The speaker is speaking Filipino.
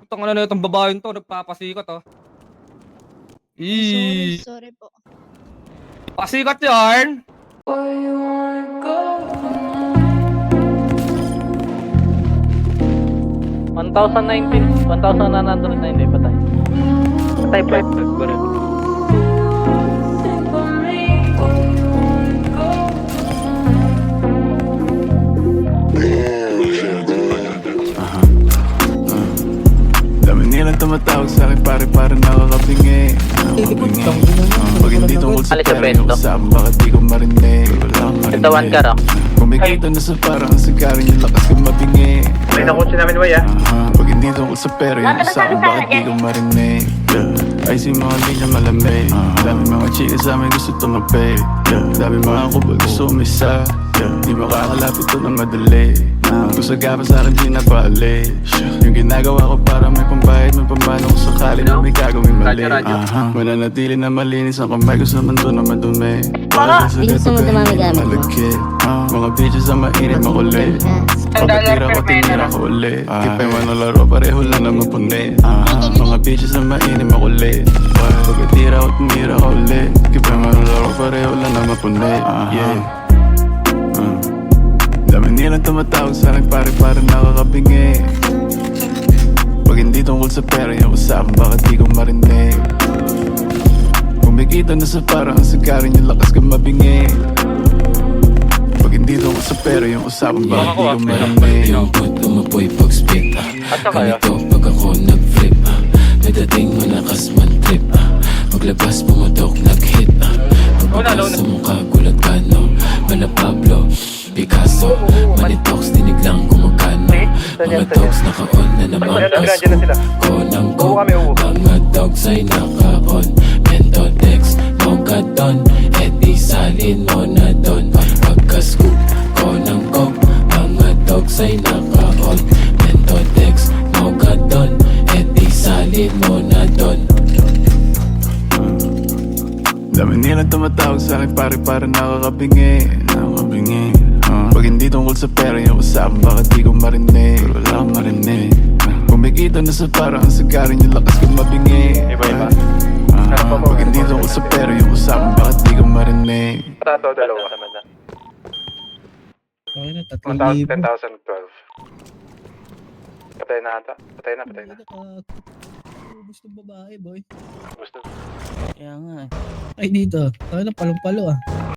Putang ano na itong babaeng to, nagpapasikat oh. Sorry, Eee, sorry po. pasikat yarn. 1,919, 1,919 patay. Patay pa. Dami nilang tumatawag sa akin pare nakakapingi. Pag hindi tungkol sa Alis sa pera bento. yung usapan, bakit di ko marinig? Wala akong marinig. Tawan ka raw. Kumikita na sa parang ang sigarin yung lakas kong mapingi. May nakutsi namin ba ya? Pag hindi tungkol sa pera yung usapan, bakit di ko marinig? Ay si mga linya malamig. Dami mga chika sa amin gusto tumapi. Dami mga kubol gusto umisa. Di makakalapit to na madali. Kung sa gapa sa akin di napali. Yung ginagawa ko para may pambayad, may pambano kung sakali na may gagawin mali. Mananatili na malinis ang kamay ko sa mundo na madumi. Hindi gusto mo dumami gamit mo? Mga bitches na mainit makulit. Pagkatira ko, tinira ko ulit. Kipay man ang laro, pareho lang naman puni. Mga bitches na mainit makulit. Pagkatira ko, tinira ko ulit. Kipay man ang laro, pareho lang naman puni. Dami nilang tumatawag sa akin pare nakakapingi. Pag hindi tungkol sa pera yung usapan, bakit di ko marinig? Kumikita na sa parang ang sigarin yung lakas kong mabingi. Pag hindi tungkol sa pera yung usapan, bakit di ko marinig? Pinupot umapoy pag-spit Ganito pag ako nag-flip May dating malakas man-trip Paglabas pumutok nag-hit Pagpapas sa mukha gulat ka no Mala Pablo, Picasso Manitox dinig lang kumagano Mga dogs naka-on na naman Pasko ko ng ko Mga dogs ay naka-on Mentotex, Mogadon Eddie salin mo na don Pagka-scoop ko ng coke Mga dogs ay naka-on Mentotex, Mogadon Eddie salin mo na don Dami nilang tumatawag sa akin pare nakakapingi. Pag hindi tungkol sa pera yung usapan, bakit di ko marinig? Wala akong marinig. Kumikita na sa parang ang sigarin yung lakas kong mabingi. Iba-iba. Pag hindi tungkol sa pera yung usapan, bakit di ko marinig? Tato, dalawa. Okay na, 10,012. 3,000. Patay na ata. Patay na. Gusto babae, boy. Gusto. Kaya nga eh. Ay, dito. Ay, na palong-palo ah.